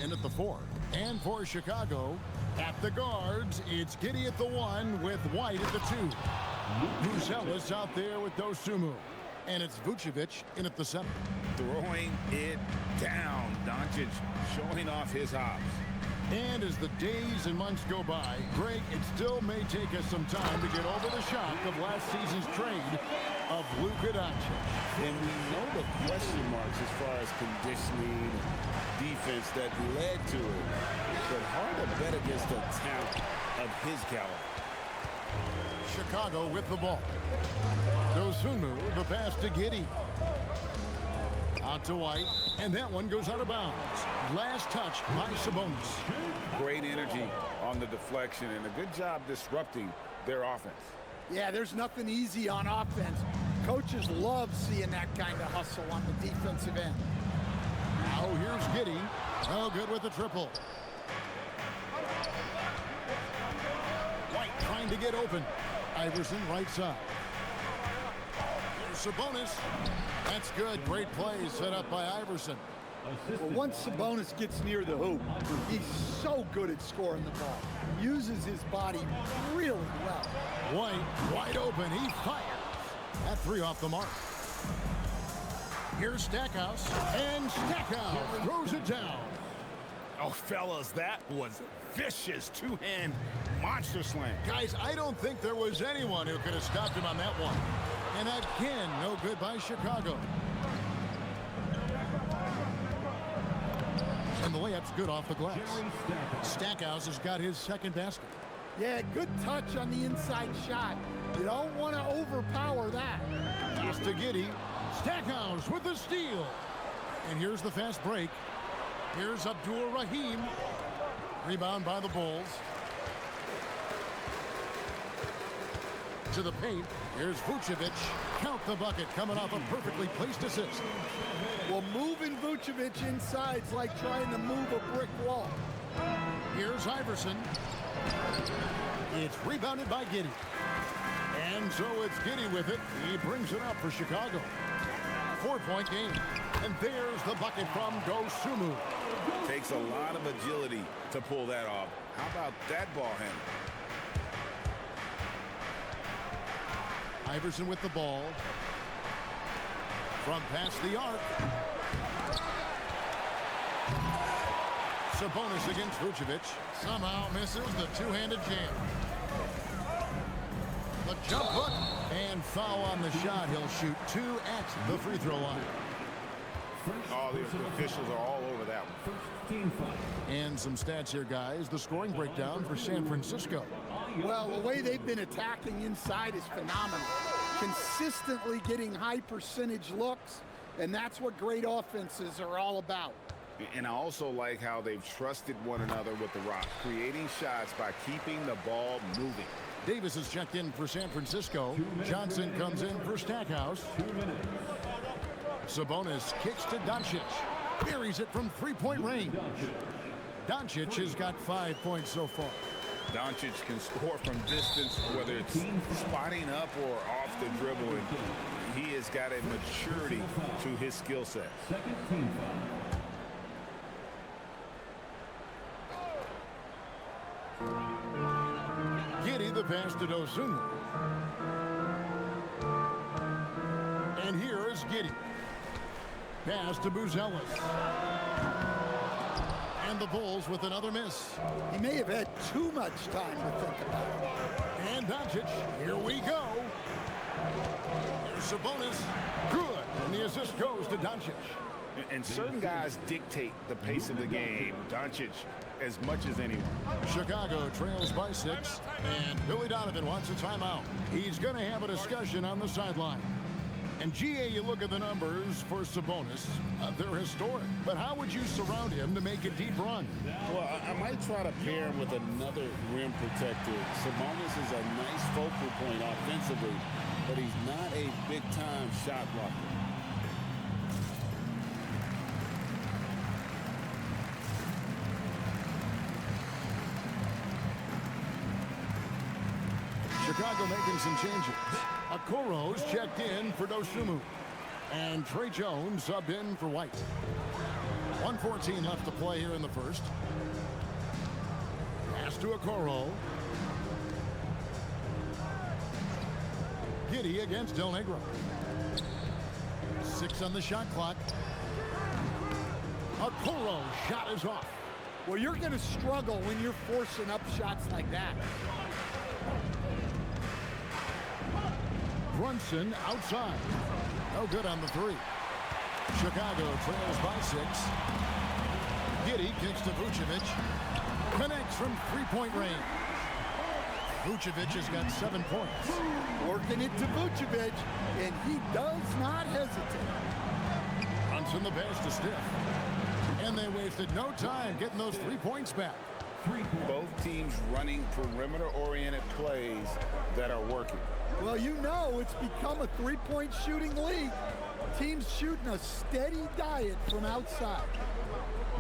in at the 4. And for Chicago, at the guards, it's Giddey at the 1 with White at the 2. Buzelis out there with Dosunmu. And it's Vucevic in at the 7. Throwing it down. Doncic showing off his hops. And as the days and months go by, Greg, it still may take us some time to get over the shock of last season's trade of Luka Doncic. And we know the question marks as far as conditioning, defense that led to it. But hard to bet against the talent of his caliber. Chicago with the ball. Dosunmu, the pass to Giddey. Out to White, and that one goes out of bounds. Last touch by Sabonis. Great energy on the deflection and a good job disrupting their offense. Yeah, there's nothing easy on offense. Coaches love seeing that kind of hustle on the defensive end. Now here's Giddey. Oh, good with the triple. White trying to get open. Iverson right side. Here's Sabonis. That's good. Great play set up by Iverson. Well, once Sabonis gets near the hoop, he's so good at scoring the ball. Uses his body really well. White wide open. He fires. That 3 off the mark. Here's Stackhouse. And Stackhouse throws it down. Oh, fellas, that was a vicious two-hand monster slam. Guys, I don't think there was anyone who could have stopped him on that one. And again, no good by Chicago. And the layup's good off the glass. Stackhouse has got his second basket. Yeah, good touch on the inside shot. You don't want to overpower that. Just to Giddey. Stackhouse with the steal. And here's the fast break. Here's Abdul Rahim. Rebound by the Bulls. To the paint. Here's Vucevic. Count the bucket coming off a perfectly placed assist. Well, moving Vucevic inside's like trying to move a brick wall. Here's Iverson. It's rebounded by Giddey. And so it's Giddey with it. He brings it up for Chicago. 4-point game. And there's the bucket from Dosunmu. Takes a lot of agility to pull that off. How about that ball handle? Iverson with the ball. From past the arc. Sabonis against Vucevic. Somehow misses the two-handed jam. The jump hook and foul on the shot. He'll shoot 2 at the free throw line. Oh, the officials are all over that one. And some stats here, guys. The scoring breakdown for San Francisco. Well, the way they've been attacking inside is phenomenal. Consistently getting high percentage looks, and that's what great offenses are all about. And I also like how they've trusted one another with the rock, creating shots by keeping the ball moving. Davis is checked in for San Francisco. Johnson comes in for Stackhouse. Sabonis kicks to Doncic. Buries it from three-point range. Doncic has got 5 points so far. Doncic can score from distance, whether it's spotting up or off the dribble. And he has got a maturity to his skill set. Giddey the pass to Dosunmu. And here is Giddey. Pass to Buzelis. And the Bulls with another miss. He may have had too much time to think about it. And Doncic, here we go. Here's Sabonis. Good. And the assist goes to Doncic. And certain guys dictate the pace of the game. Doncic as much as anyone. Chicago trails by 6. And Billy Donovan wants a timeout. He's going to have a discussion on the sideline. And GA, you look at the numbers for Sabonis, they're historic. But how would you surround him to make a deep run? Well, I might try to pair him with another rim protector. Sabonis is a nice focal point offensively, but he's not a big-time shot blocker. Chicago making some changes. Okoro's checked in for Dosunmu. And Trey Jones subbed in for White. 1:14 left to play here in the first. Pass to Okoro. Giddy against Del Negro. 6 on the shot clock. Okoro shot is off. Well, you're going to struggle when you're forcing up shots like that. Brunson outside. No good on the 3. Chicago trails by 6. Giddy kicks to Vucevic. Connects from three-point range. Vucevic has got 7 points. Working it to Vucevic, and he does not hesitate. Brunson the pass to Stiff. And they wasted no time getting those 3 points back. Both teams running perimeter-oriented plays that are working. Well, you know it's become a three-point shooting league. Teams shooting a steady diet from outside.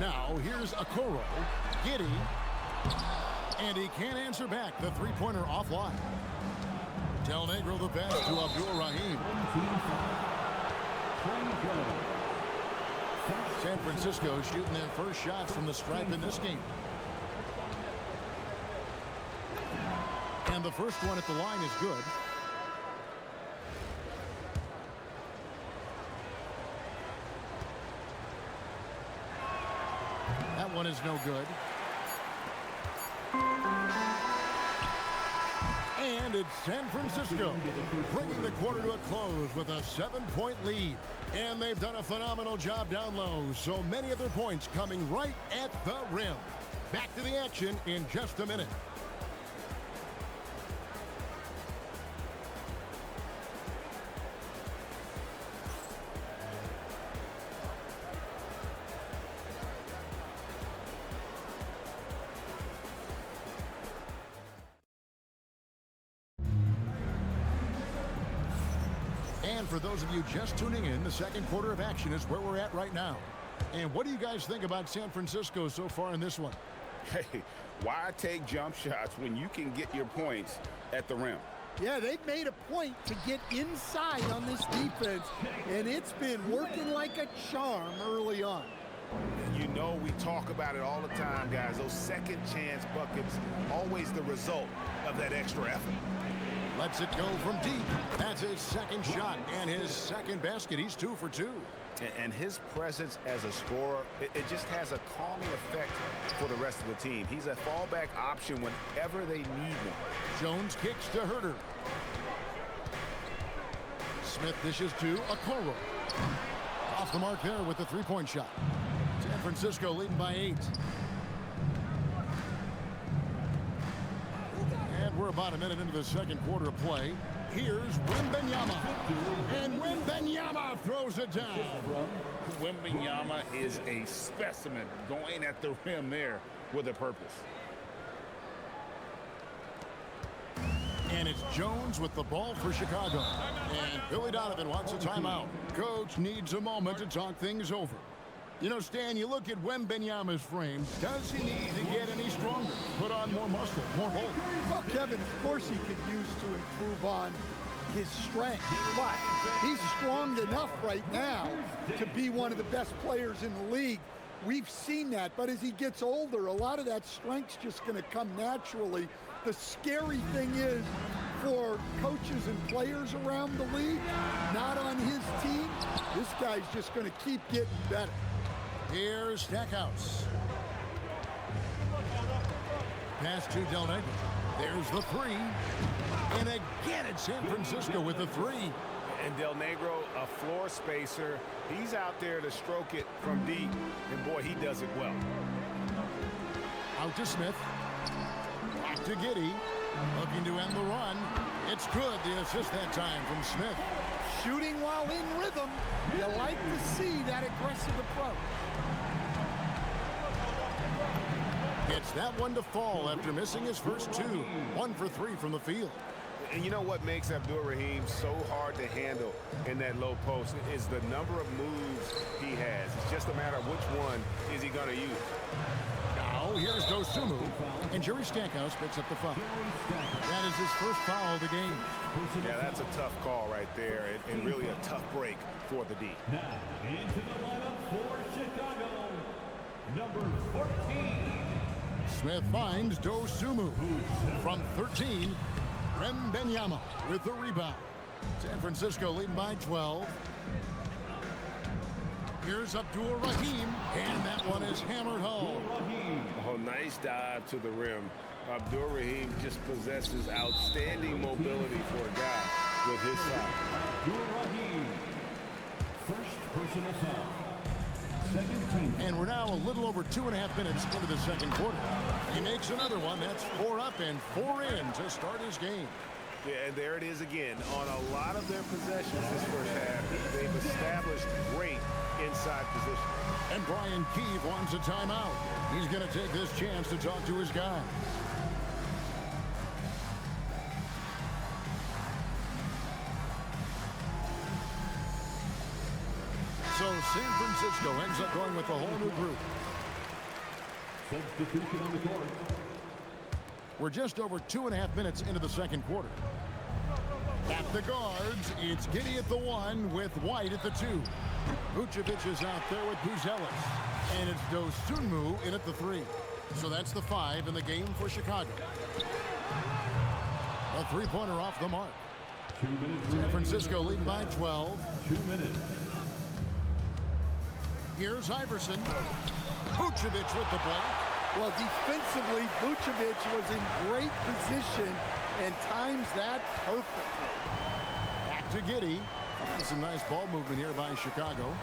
Now here's Okoro. Giddy. And he can't answer back. The three-pointer offline. Del Negro the pass to Abdul Rahim. San Francisco shooting their first shots from the stripe in this game. And the first one at the line is good. That one is no good. And it's San Francisco bringing the quarter to a close with a 7-point lead. And they've done a phenomenal job down low. So many of their points coming right at the rim. Back to the action in just a minute. And for those of you just tuning in, the second quarter of action is where we're at right now. And what do you guys think about San Francisco so far in this one? Hey, why take jump shots when you can get your points at the rim? Yeah, they've made a point to get inside on this defense, and it's been working like a charm early on. You know, we talk about it all the time, guys. Those second chance buckets, always the result of that extra effort. Lets it go from deep. That's his second shot and his second basket. He's 2 for 2. And his presence as a scorer, it just has a calming effect for the rest of the team. He's a fallback option whenever they need one. Jones kicks to Herter. Smith dishes to Okoro. Off the mark there with the three-point shot. San Francisco leading by 8. And we're about a minute into the second quarter of play. Here's Wembanyama. And Wembanyama throws it down. Wembanyama is a specimen going at the rim there with a purpose. And it's Jones with the ball for Chicago. And Billy Donovan wants a timeout. Coach needs a moment to talk things over. You know, Stan, you look at Wembanyama's frame. Does he need to get any stronger? Put on more muscle, more bulk? Well, Kevin, of course he could use to improve on his strength. But he's strong enough right now to be one of the best players in the league. We've seen that. But as he gets older, a lot of that strength's just going to come naturally. The scary thing is for coaches and players around the league, not on his team, this guy's just going to keep getting better. Here's Stackhouse. Pass to Del Negro. There's the three. And again, it's San Francisco with the three. And Del Negro, a floor spacer. He's out there to stroke it from deep. And boy, he does it well. Out to Smith. Back to Giddy. Looking to end the run. It's good. The assist that time from Smith. Shooting while in rhythm. You like to see that aggressive approach. It's that one to fall after missing his first two. 1 for 3 from the field. And you know what makes Abdul Rahim so hard to handle in that low post is the number of moves he has. It's just a matter of which one is he going to use. Now here's Dosunmu. And Jerry Stackhouse picks up the foul. That is his first foul of the game. Yeah, that's a tough call right there, and really a tough break for the D. Now into the lineup for Chicago, number 14. Smith finds Dosumu. From 13, Rembenyama with the rebound. San Francisco leading by 12. Here's Abdul Rahim, and that one is hammered home. Oh, nice dive to the rim. Abdul Rahim just possesses outstanding mobility for a guy with his size. Abdul Rahim, first personal foul. Second team. And we're now a little over 2.5 minutes into the second quarter. He makes another one. That's 4 up and 4 in to start his game. Yeah, and there it is again. On a lot of their possessions this first half, they've established great inside position. And Brian Keefe wants a timeout. He's going to take this chance to talk to his guys. So San Francisco ends up going with a whole new group. Substitution on the court. We're just over 2.5 minutes into the second quarter. At the guards, it's Giddey at the 1 with White at the 2. Vucevic is out there with Buzelis. And it's Dosunmu in at the 3. So that's the 5 in the game for Chicago. A three-pointer off the mark. 2 minutes. San Francisco leading by 12. 2 minutes. Here's Iverson. Vucevic with the block. Well, defensively, Vucevic was in great position and times that perfectly. Back to Giddey. Some nice ball movement here by Chicago.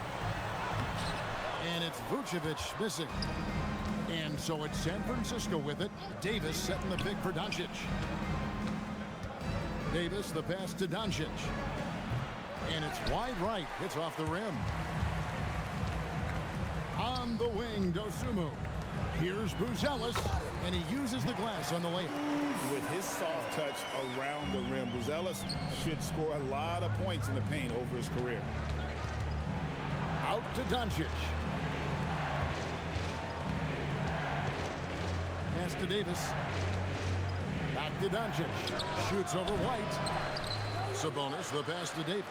And it's Vucevic missing. And so it's San Francisco with it. Davis setting the pick for Doncic. Davis, the pass to Doncic. And it's wide right. Hits off the rim. On the wing, Dosunmu. Here's Buzelis, and he uses the glass on the layup. With his soft touch around the rim, Buzelis should score a lot of points in the paint over his career. Out to Doncic. Pass to Davis. Back to Doncic. Shoots over White. Sabonis, the pass to Davis.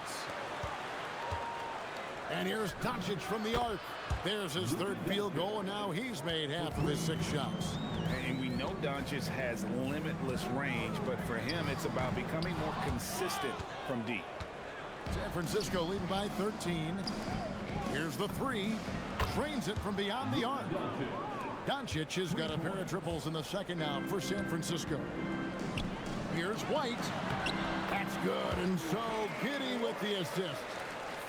And here's Doncic from the arc. There's his third field goal, and now he's made half of his 6 shots. And we know Doncic has limitless range, but for him, it's about becoming more consistent from deep. San Francisco leading by 13. Here's the 3. Trains it from beyond the arc. Doncic has got a pair of triples in the second now for San Francisco. Here's White. That's good, and so Giddey with the assist.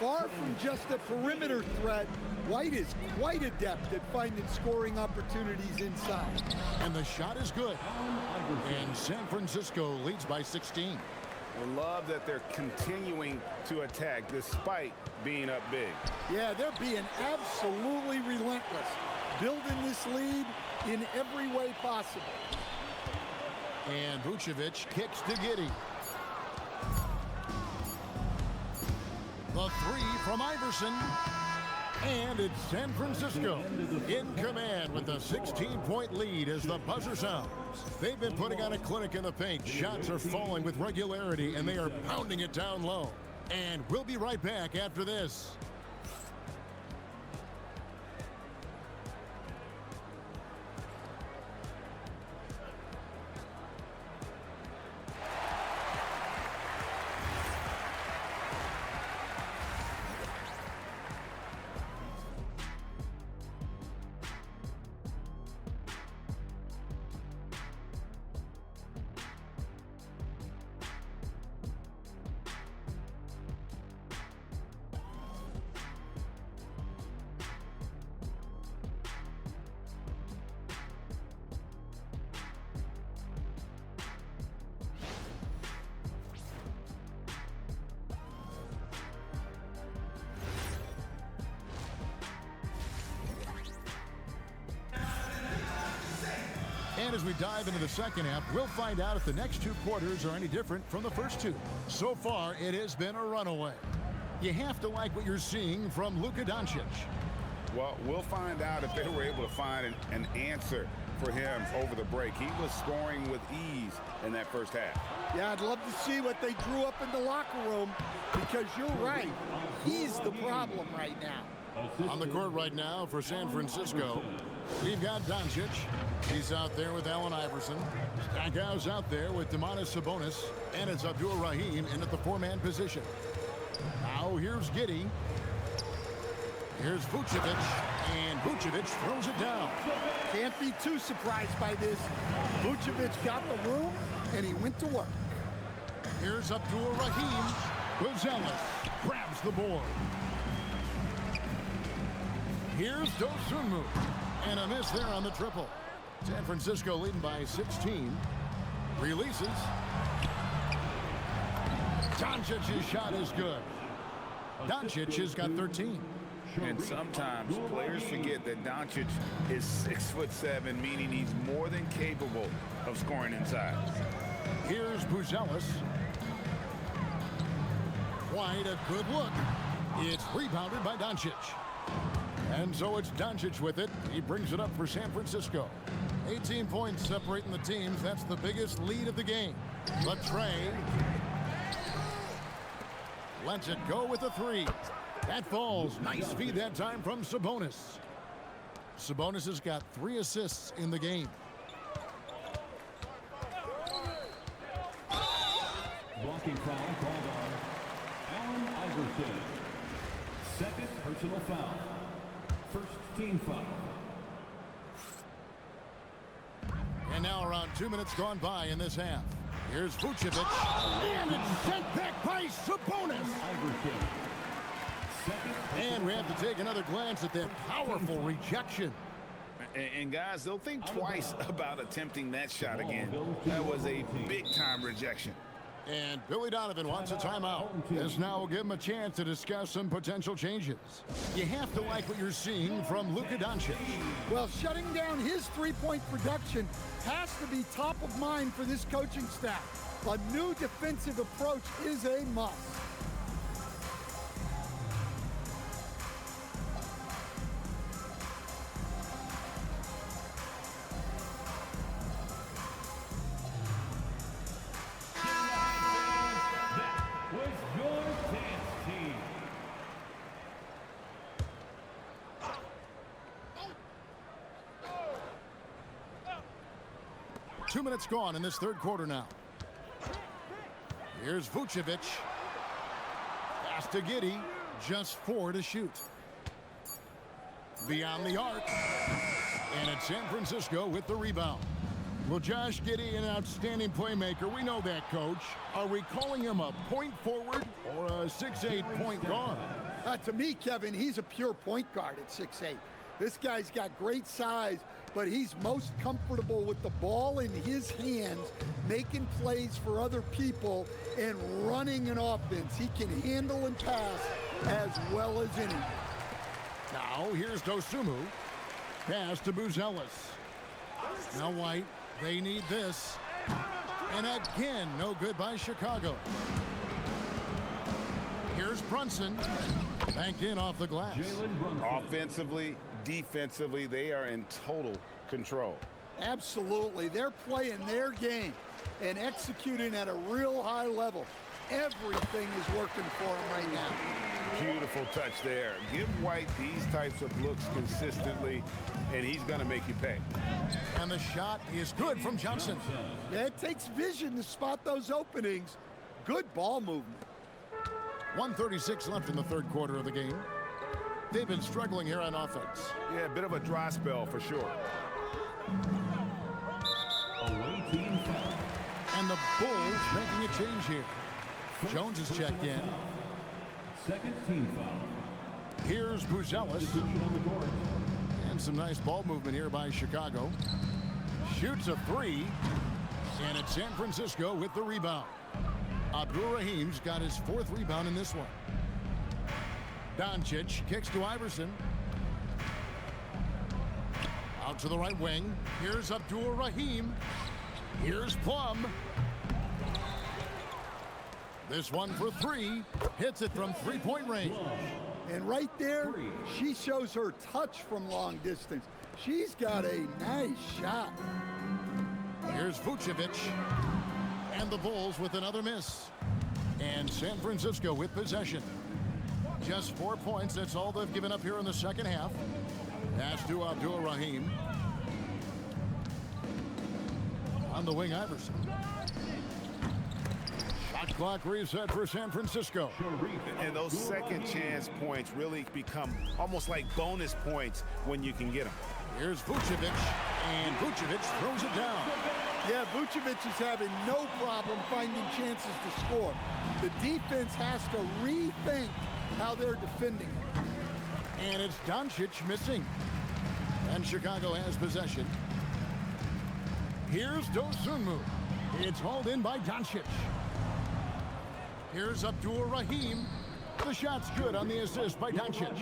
Far from just a perimeter threat, White is quite adept at finding scoring opportunities inside. And the shot is good. And San Francisco leads by 16. I love that they're continuing to attack despite being up big. Yeah, they're being absolutely relentless, building this lead in every way possible. And Vucevic kicks to Giddey. The 3 from Iverson. And it's San Francisco in command with a 16-point lead as the buzzer sounds. They've been putting on a clinic in the paint. Shots are falling with regularity, and they are pounding it down low. And we'll be right back after this. And as we dive into the second half, we'll find out if the next 2 quarters are any different from the first 2. So far, it has been a runaway. You have to like what you're seeing from Luka Doncic. Well, we'll find out if they were able to find an answer for him over the break. He was scoring with ease in that first half. Yeah, I'd love to see what they drew up in the locker room, because you're right. He's the problem right now. On the court right now for San Francisco, We've got Doncic. He's out there with Allen Iverson. Stackhouse out there with Domantas Sabonis. And it's Abdul Rahim in at the four-man position. Now here's Giddey. Here's Vucevic. And Vucevic throws it down. Can't be too surprised by this. Vucevic got the room, and he went to work. Here's Abdul Rahim. Buzelis grabs the board. Here's Dosunmu. And a miss there on the triple. San Francisco leading by 16. Releases. Doncic's shot is good. Doncic has got 13. And sometimes players forget that Doncic is 6'7", meaning he's more than capable of scoring inside. Here's Buzelis. Quite a good look. It's rebounded by Doncic. And so it's Doncic with it. He brings it up for San Francisco. 18 points separating the teams. That's the biggest lead of the game. But Trey lets it go with a three. That falls. Nice feed that time from Sabonis. Sabonis has got 3 assists in the game. Blocking foul called on Allen Iverson. Second personal foul. First team foul. And now around 2 minutes gone by in this half. Here's Vucevic. And it's sent back by Sabonis. Iverson. And we have to take another glance at that powerful rejection. And guys, they'll think twice about attempting that shot again. That was a big-time rejection. And Billy Donovan wants a timeout. This now will give him a chance to discuss some potential changes. You have to like what you're seeing from Luka Doncic. Well, shutting down his three-point production has to be top of mind for this coaching staff. A new defensive approach is a must. Was your dance team. 2 minutes gone in this third quarter now. Here's Vucevic. Pass to Giddey. Just 4 to shoot. Beyond the arc. And it's San Francisco with the rebound. Well, Josh Giddey, an outstanding playmaker. We know that, Coach. Are we calling him a point forward or a 6'8" point guard? To me, Kevin, he's a pure point guard at 6'8". This guy's got great size, but he's most comfortable with the ball in his hands, making plays for other people and running an offense. He can handle and pass as well as any. Now, here's Dosunmu. Pass to Buzelis. Now White. They need this. And again, no good by Chicago. Here's Brunson. Banked in off the glass. Offensively, defensively, they are in total control. Absolutely. They're playing their game and executing at a real high level. Everything is working for them right now. Beautiful touch there. Give White these types of looks consistently, and he's going to make you pay. And the shot is good from Johnson. Yeah, it takes vision to spot those openings. Good ball movement. 1:36 left in the third quarter of the game. They've been struggling here on offense. Yeah, a bit of a dry spell for sure. Away team foul. And the Bulls making a change here. Jones is checked in. Second team foul. Here's Buzelis. Decision on the court. And some nice ball movement here by Chicago. Shoots a three. And it's San Francisco with the rebound. Abdul Rahim's got his 4th rebound in this one. Doncic kicks to Iverson. Out to the right wing. Here's Abdul Rahim. Here's Plum. This one for 3. Hits it from 3-point range. And right there, she shows her touch from long distance. She's got a nice shot. Here's Vucevic. And the Bulls with another miss. And San Francisco with possession. Just 4 points. That's all they've given up here in the second half. Pass to Abdul-Rahim. On the wing, Iverson. Shot clock reset for San Francisco. And those second chance points really become almost like bonus points when you can get them. Here's Vucevic, and Vucevic throws it down. Yeah, Vucevic is having no problem finding chances to score. The defense has to rethink how they're defending. And it's Doncic missing. And Chicago has possession. Here's Dosunmu. It's hauled in by Doncic. Here's Abdul-Rahim. The shot's good on the assist by Doncic.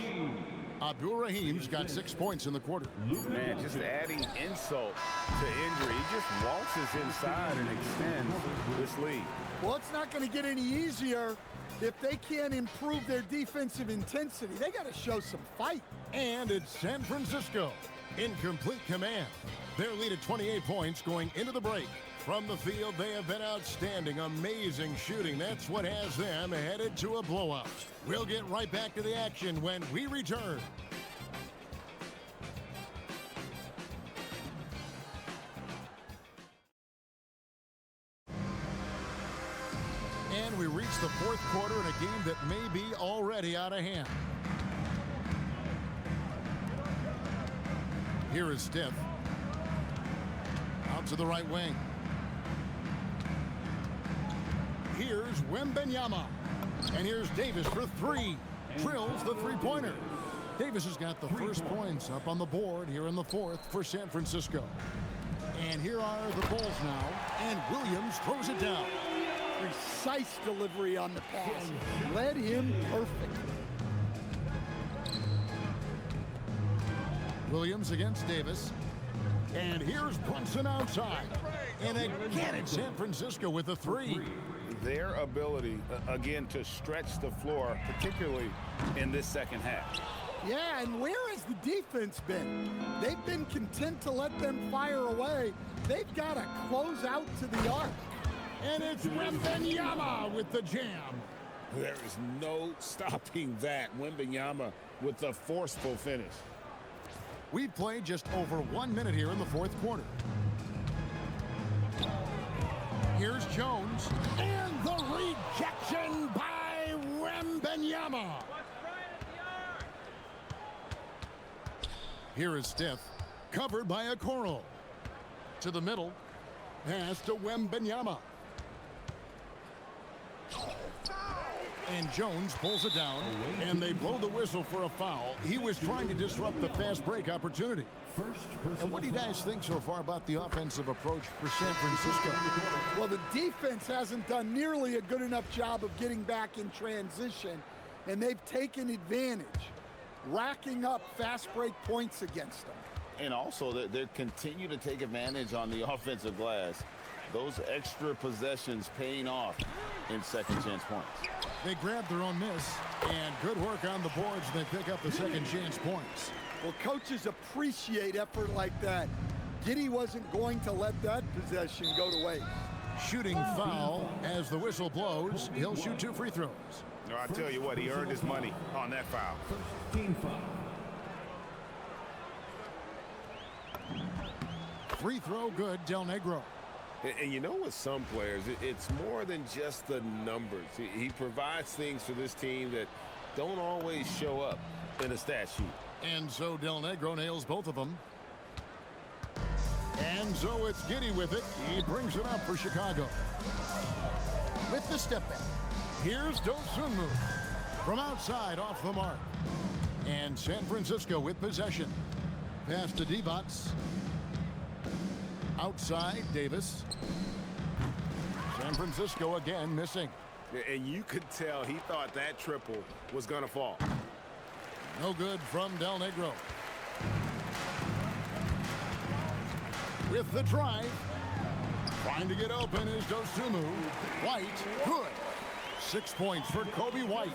Abdul-Rahim's got 6 points in the quarter. Man, just adding insult to injury. He just waltzes inside and extends this lead. Well, it's not going to get any easier if they can't improve their defensive intensity. They got to show some fight. And it's San Francisco in complete command. Their lead at 28 points going into the break. From the field, they have been outstanding. Amazing shooting. That's what has them headed to a blowout. We'll get right back to the action when we return. And we reach the fourth quarter in a game that may be already out of hand. Here is Steph. Out to the right wing. Here's Wembanyama. And here's Davis for three. Drills the three-pointer. Davis has got the first points up on the board here in the fourth for San Francisco. And here are the Bulls now. And Williams throws it down. Precise delivery on the pass. Led him perfect. Williams against Davis. And here's Brunson outside. And again, it's San Francisco with a three. Their ability, again, to stretch the floor, particularly in this second half. Yeah, and where has the defense been? They've been content to let them fire away. They've got to close out to the arc. And it's Wembanyama with the jam. There is no stopping that. Wembanyama with the forceful finish. We've played just over 1 minute here in the fourth quarter. Here's Jones. And the rejection by Wembanyama. Here is Steph. Covered by Okoro. To the middle. Pass to Wembanyama. And Jones pulls it down, and they blow the whistle for a foul. He was trying to disrupt the fast break opportunity. And what do you guys think so far about the offensive approach for San Francisco? Well, the defense hasn't done nearly a good enough job of getting back in transition, and they've taken advantage, racking up fast break points against them. And also, they continue to take advantage on the offensive glass. Those extra possessions paying off in second chance points. They grab their own miss, and good work on the boards. They pick up the second chance points. Well, coaches appreciate effort like that. Giddey wasn't going to let that possession go to waste. Shooting foul as the whistle blows. He'll shoot 2 free throws. No, I tell you what, he earned his money on that foul. Team foul. Free throw good, Del Negro. And you know, with some players, it's more than just the numbers. He provides things for this team that don't always show up in a stat sheet. And so Del Negro nails both of them. And so it's Giddey with it. He brings it up for Chicago. With the step back. Here's Dosunmu. From outside, off the mark. And San Francisco with possession. Pass to Divac. Outside, Davis. San Francisco again missing. And you could tell he thought that triple was going to fall. No good from Del Negro. With the drive. Trying to get open is Dosunmu. White, good. 6 points for Kobe White.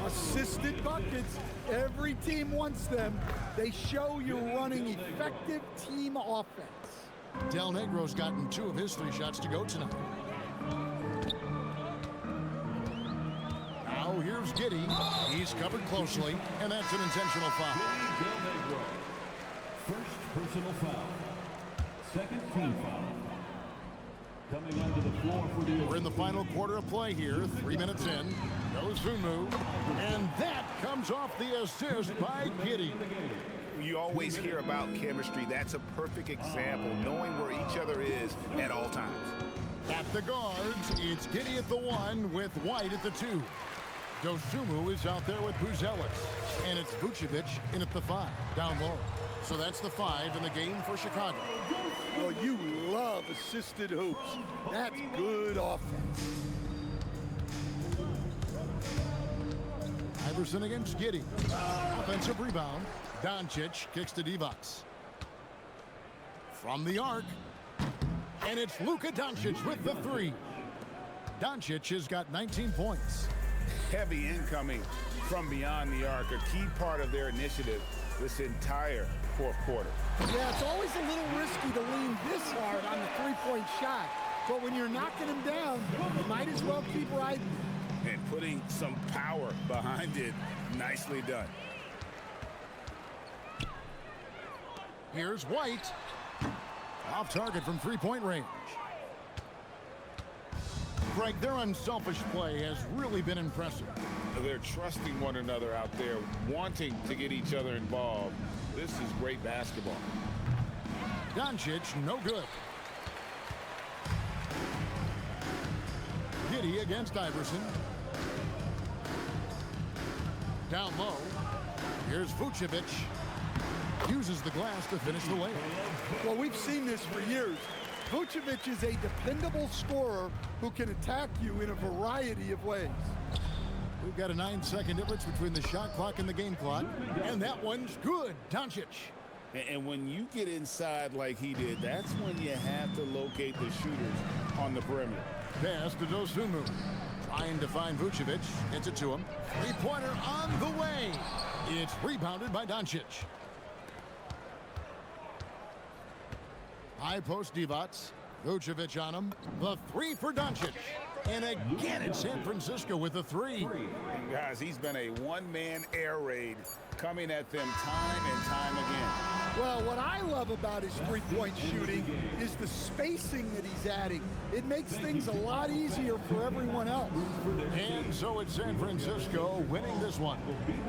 Assisted buckets. Every team wants them. They show you're running effective team offense. Del Negro's gotten 2 of his 3 shots to go tonight. Now here's Giddey. He's covered closely, and that's an intentional foul. Personal foul. Second team foul. Coming onto the floor for the... We're in the final quarter of play here. 3 minutes in. Goes Fumu. And that comes off the assist by Giddey. You always hear about chemistry. That's a perfect example, knowing where each other is at all times. At the guards, it's Giddey at the 1 with White at the 2. Dosunmu is out there with Buzelis. And it's Vucevic in at the 5, down low. So that's the 5 in the game for Chicago. Well, you love assisted hoops. That's good offense. Iverson against Giddey. Offensive rebound. Doncic kicks to Divac. From the arc. And it's Luka Doncic with the 3. Doncic has got 19 points. Heavy incoming from beyond the arc, a key part of their initiative this entire fourth quarter. Yeah, it's always a little risky to lean this hard on the three-point shot. But when you're knocking him down, you might as well keep riding. And putting some power behind it. Nicely done. Here's White. Off target from three-point range. Greg, their unselfish play has really been impressive. They're trusting one another out there, wanting to get each other involved. This is great basketball. Doncic, no good. Giddey against Iverson. Down low. Here's Vucevic. Uses the glass to finish the layup. Well, we've seen this for years. Vucevic is a dependable scorer who can attack you in a variety of ways. We've got a 9-second difference between the shot clock and the game clock. And that one's good. Doncic. And when you get inside like he did, that's when you have to locate the shooters on the perimeter. Pass to Dosunmu. Trying to find Vucevic. Gets it to him. Three-pointer on the way. It's rebounded by Doncic. High post Divac. Vucevic on him. The 3 for Doncic. And again, it's San Francisco with the 3. And guys, he's been a one-man air raid coming at them time and time again. Well, what I love about his three-point shooting is the spacing that he's adding. It makes things a lot easier for everyone else. And so it's San Francisco winning this one.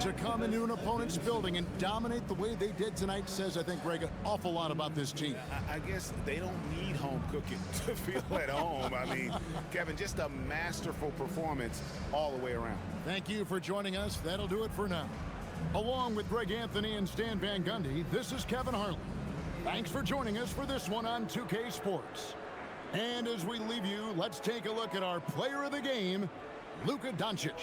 To come into an opponent's building and dominate the way they did tonight says, I think, Greg, an awful lot about this team. I guess they don't need home cooking to feel at home. I mean, Kevin, just a masterful performance all the way around. Thank you for joining us. That'll do it for now. Along with Greg Anthony and Stan Van Gundy, this is Kevin Harlan. Thanks for joining us for this one on 2K Sports. And as we leave you, let's take a look at our player of the game, Luka Doncic.